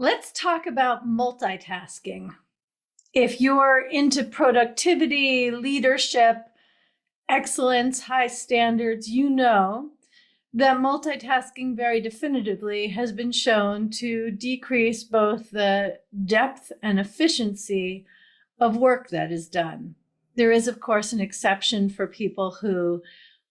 Let's talk about multitasking. If you're into productivity, leadership, excellence, high standards, you know that multitasking very definitively has been shown to decrease both the depth and efficiency of work that is done. There is, of course, an exception for people who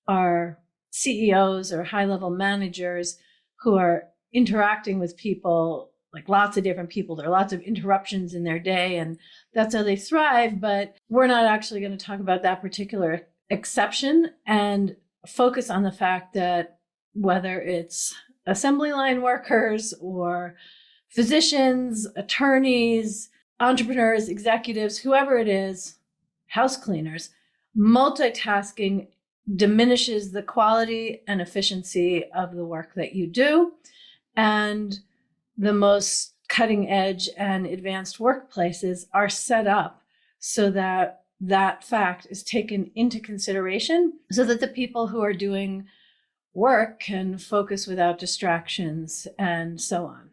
are CEOs or high-level managers who are interacting with people, like lots of different people. There are lots of interruptions in their day, and that's how they thrive. But we're not actually going to talk about that particular exception and focus on the fact that whether it's assembly line workers or physicians, attorneys, entrepreneurs, executives, whoever it is, house cleaners, multitasking diminishes the quality and efficiency of the work that you do. And the most cutting edge and advanced workplaces are set up so that that fact is taken into consideration so that the people who are doing work can focus without distractions and so on.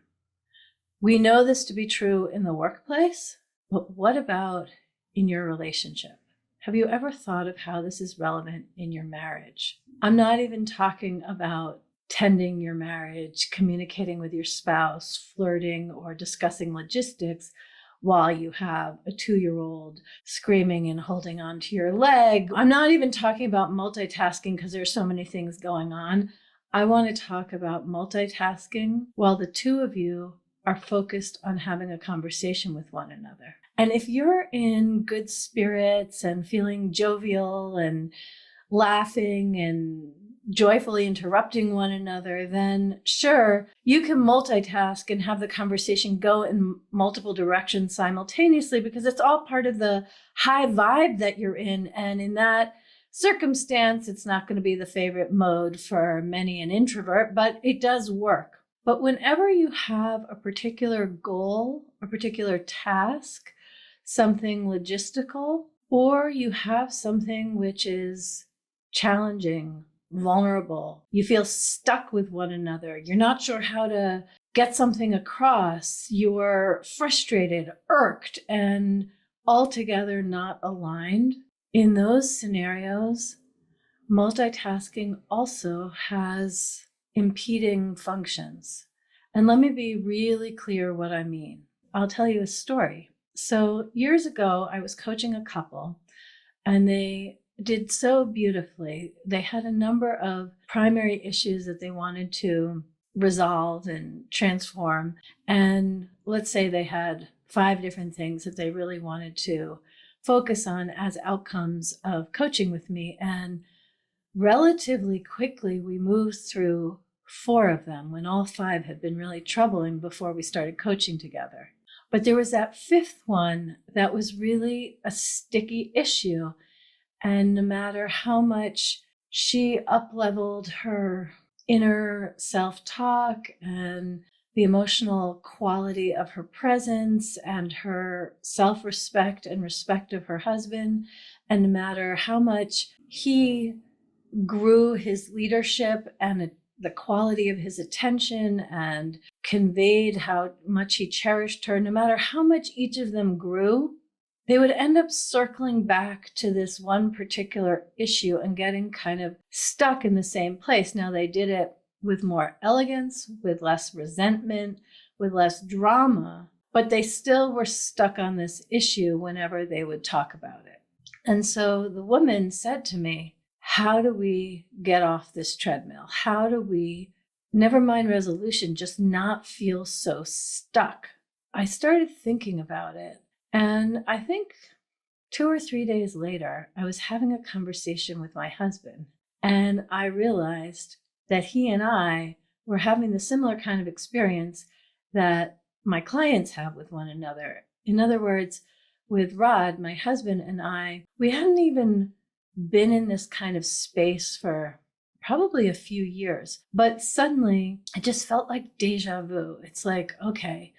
We know this to be true in the workplace, but what about in your relationship? Have you ever thought of how this is relevant in your marriage? I'm not even talking about tending your marriage, communicating with your spouse, flirting, or discussing logistics while you have a 2-year-old screaming and holding onto your leg. I'm not even talking about multitasking because there's so many things going on. I want to talk about multitasking while the two of you are focused on having a conversation with one another. And if you're in good spirits and feeling jovial and laughing and joyfully interrupting one another, then sure, you can multitask and have the conversation go in multiple directions simultaneously because it's all part of the high vibe that you're in. And in that circumstance, it's not going to be the favorite mode for many an introvert, but it does work. But whenever you have a particular goal, a particular task, something logistical, or you have something which is challenging, vulnerable, you feel stuck with one another, you're not sure how to get something across, you're frustrated, irked, and altogether not aligned, in those scenarios, multitasking also has impeding functions. And let me be really clear what I mean. I'll tell you a story. So years ago, I was coaching a couple and they did so beautifully. They had a number of primary issues that they wanted to resolve and transform. And let's say they had 5 different things that they really wanted to focus on as outcomes of coaching with me. And relatively quickly, we moved through 4 of them when all 5 had been really troubling before we started coaching together. But there was that 5th one that was really a sticky issue. And no matter how much she up-leveled her inner self-talk and the emotional quality of her presence and her self-respect and respect of her husband, and no matter how much he grew his leadership and the quality of his attention and conveyed how much he cherished her, no matter how much each of them grew, they would end up circling back to this one particular issue and getting kind of stuck in the same place. Now, they did it with more elegance, with less resentment, with less drama, but they still were stuck on this issue whenever they would talk about it. And so the woman said to me, how do we get off this treadmill? How do we, never mind resolution, just not feel so stuck? I started thinking about it. And I think 2 or 3 days later, I was having a conversation with my husband, and I realized that he and I were having the similar kind of experience that my clients have with one another. In other words, with Rod, my husband, and I, we hadn't even been in this kind of space for probably a few years, but suddenly it just felt like deja vu. It's like, okay,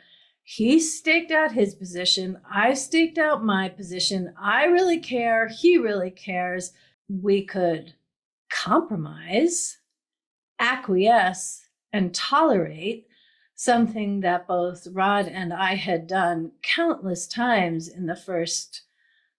he staked out his position. I staked out my position. I really care. He really cares. We could compromise, acquiesce, and tolerate, something that both Rod and I had done countless times in the first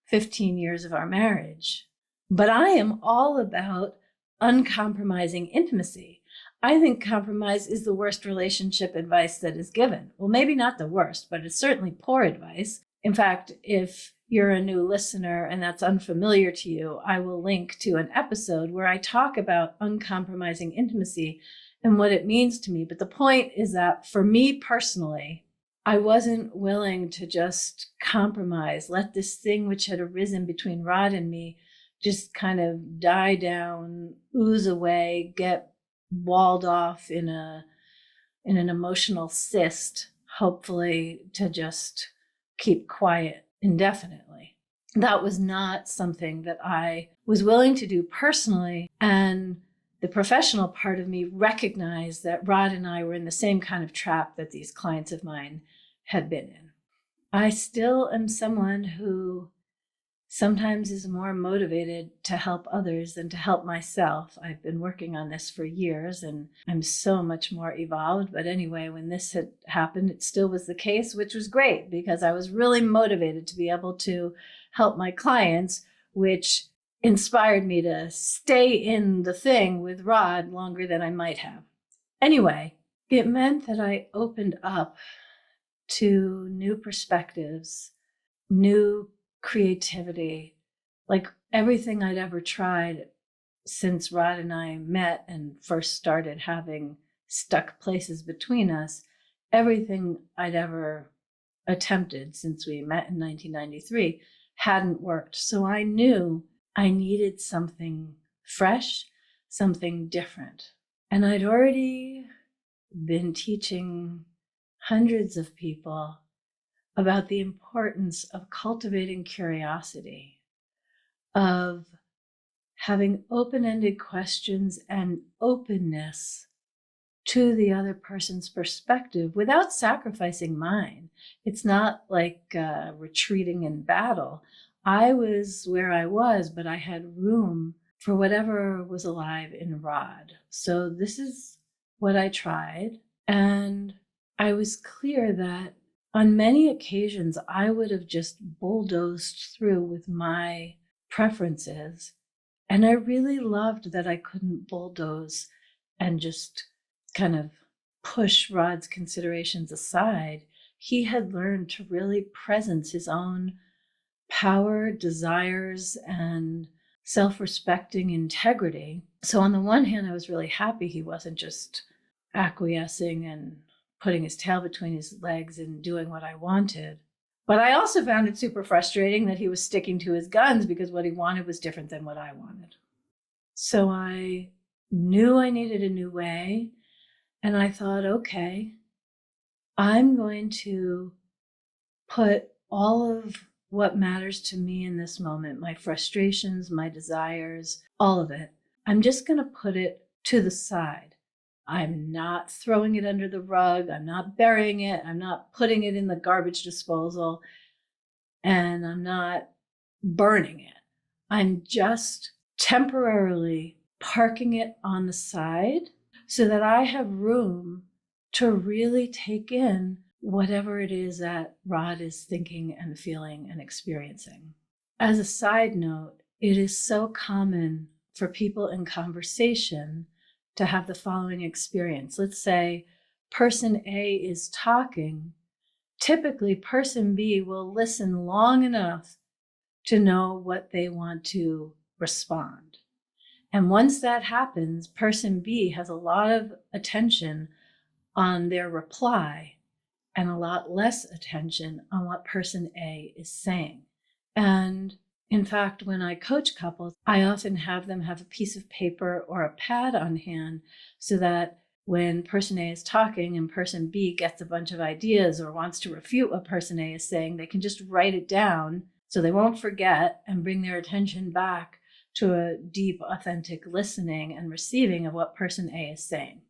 15 years of our marriage. But I am all about uncompromising intimacy. I think compromise is the worst relationship advice that is given. Well, maybe not the worst, but it's certainly poor advice. In fact, if you're a new listener and that's unfamiliar to you, I will link to an episode where I talk about uncompromising intimacy and what it means to me. But the point is that for me personally, I wasn't willing to just compromise, let this thing which had arisen between Rod and me just kind of die down, ooze away, get walled off in an emotional cyst, hopefully to just keep quiet indefinitely. That was not something that I was willing to do personally. And the professional part of me recognized that Rod and I were in the same kind of trap that these clients of mine had been in. I still am someone who sometimes is more motivated to help others than to help myself. I've been working on this for years and I'm so much more evolved. But anyway, when this had happened, it still was the case, which was great because I was really motivated to be able to help my clients, which inspired me to stay in the thing with Rod longer than I might have. Anyway, it meant that I opened up to new perspectives, new creativity, like everything I'd ever tried since Rod and I met and first started having stuck places between us, everything I'd ever attempted since we met in 1993 hadn't worked. So I knew I needed something fresh, something different. And I'd already been teaching hundreds of people about the importance of cultivating curiosity, of having open-ended questions and openness to the other person's perspective without sacrificing mine. It's not like retreating in battle. I was where I was, but I had room for whatever was alive in Rod. So this is what I tried. And I was clear that on many occasions, I would have just bulldozed through with my preferences. And I really loved that I couldn't bulldoze and just kind of push Rod's considerations aside. He had learned to really presence his own power, desires, and self-respecting integrity. So on the one hand, I was really happy he wasn't just acquiescing and putting his tail between his legs and doing what I wanted. But I also found it super frustrating that he was sticking to his guns because what he wanted was different than what I wanted. So I knew I needed a new way. And I thought, okay, I'm going to put all of what matters to me in this moment, my frustrations, my desires, all of it, I'm just going to put it to the side. I'm not throwing it under the rug. I'm not burying it. I'm not putting it in the garbage disposal. And I'm not burning it. I'm just temporarily parking it on the side so that I have room to really take in whatever it is that Rod is thinking and feeling and experiencing. As a side note, it is so common for people in conversation to have the following experience. Let's say person A is talking. Typically, person B will listen long enough to know what they want to respond. And once that happens, person B has a lot of attention on their reply and a lot less attention on what person A is saying. And in fact, when I coach couples, I often have them have a piece of paper or a pad on hand so that when person A is talking and person B gets a bunch of ideas or wants to refute what person A is saying, they can just write it down so they won't forget and bring their attention back to a deep, authentic listening and receiving of what person A is saying.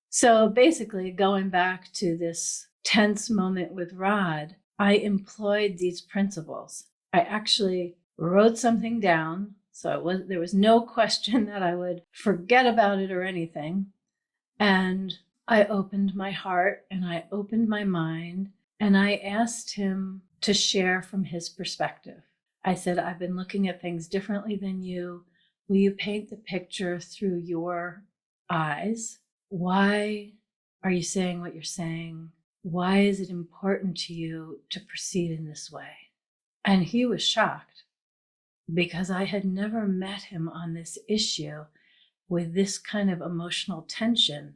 So basically, going back to this tense moment with Rod, I employed these principles. I actually wrote something down, so there was no question that I would forget about it or anything. And I opened my heart and I opened my mind, and I asked him to share from his perspective. I said, I've been looking at things differently than you. Will you paint the picture through your eyes? Why are you saying what you're saying? Why is it important to you to proceed in this way? And he was shocked because I had never met him on this issue with this kind of emotional tension,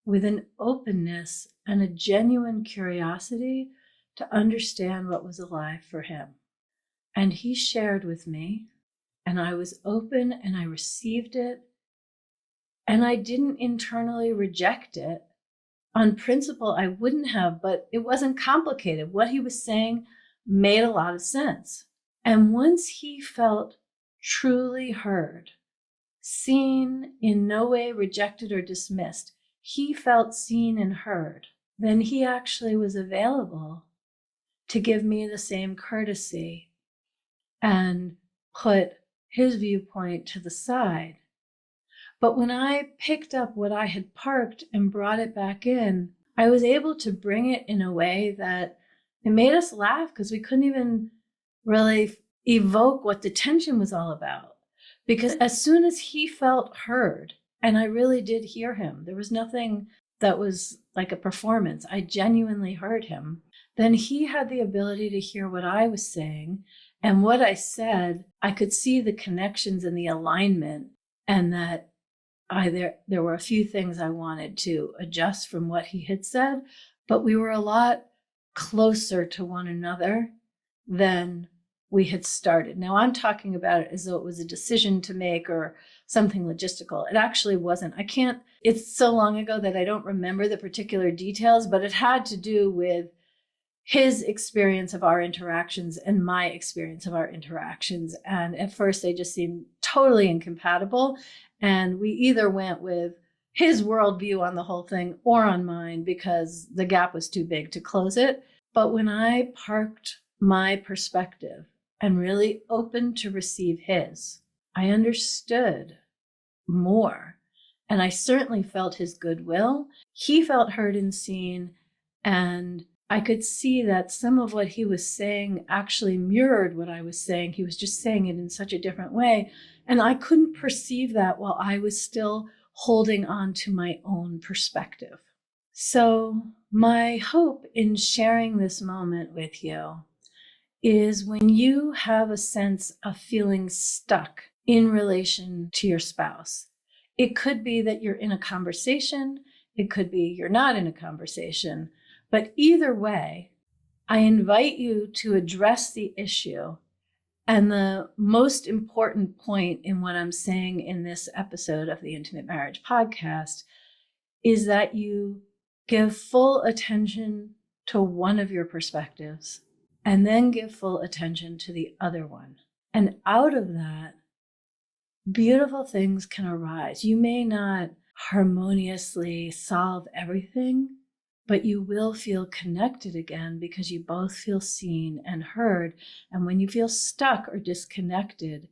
with an openness and a genuine curiosity to understand what was alive for him. And he shared with me, and I was open and I received it. And I didn't internally reject it. On principle, I wouldn't have, but it wasn't complicated. What he was saying made a lot of sense. And once he felt truly heard, seen, in no way rejected or dismissed, he felt seen and heard, then he actually was available to give me the same courtesy and put his viewpoint to the side. But when I picked up what I had parked and brought it back in, I was able to bring it in a way that it made us laugh because we couldn't even really evoke what the tension was all about. Because as soon as he felt heard, and I really did hear him, there was nothing that was like a performance. I genuinely heard him. Then he had the ability to hear what I was saying. And what I said, I could see the connections and the alignment, and that there were a few things I wanted to adjust from what he had said, but we were a lot closer to one another than we had started. Now I'm talking about it as though it was a decision to make or something logistical. It actually wasn't. It's so long ago that I don't remember the particular details, but it had to do with his experience of our interactions and my experience of our interactions. And at first they just seemed totally incompatible. And we either went with his worldview on the whole thing or on mine because the gap was too big to close it. But when I parked my perspective and really opened to receive his, I understood more. And I certainly felt his goodwill. He felt heard and seen. And I could see that some of what he was saying actually mirrored what I was saying. He was just saying it in such a different way. And I couldn't perceive that while I was still holding on to my own perspective. So my hope in sharing this moment with you is when you have a sense of feeling stuck in relation to your spouse, it could be that you're in a conversation, it could be you're not in a conversation, but either way, I invite you to address the issue. And the most important point in what I'm saying in this episode of the Intimate Marriage Podcast is that you give full attention to one of your perspectives and then give full attention to the other one. And out of that, beautiful things can arise. You may not harmoniously solve everything, but you will feel connected again because you both feel seen and heard. And when you feel stuck or disconnected,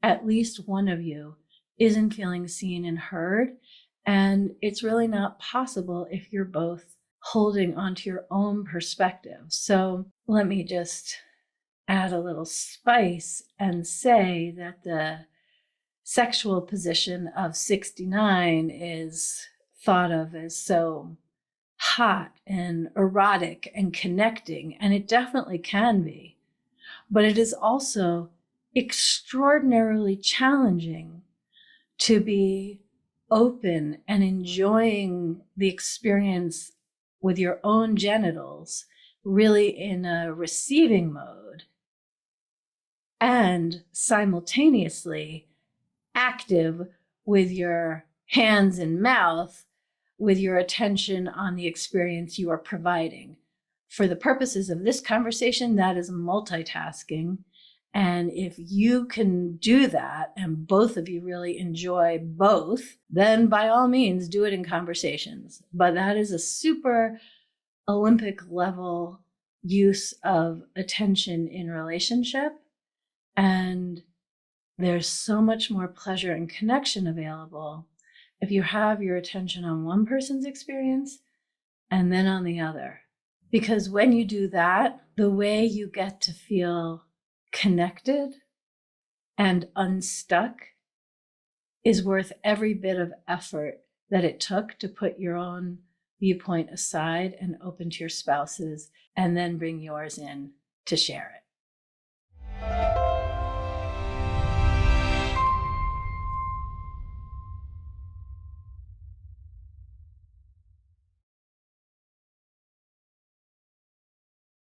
at least one of you isn't feeling seen and heard. And it's really not possible if you're both holding onto your own perspective. So let me just add a little spice and say that the sexual position of 69 is thought of as so hot and erotic and connecting, and it definitely can be, but it is also extraordinarily challenging to be open and enjoying the experience with your own genitals, really in a receiving mode, and simultaneously active with your hands and mouth, with your attention on the experience you are providing. For the purposes of this conversation, that is multitasking. And if you can do that and both of you really enjoy both, then by all means do it in conversations. But that is a super Olympic level use of attention in relationship. And there's so much more pleasure and connection available if you have your attention on one person's experience and then on the other. Because when you do that, the way you get to feel connected and unstuck is worth every bit of effort that it took to put your own viewpoint aside and open to your spouse's, and then bring yours in to share it.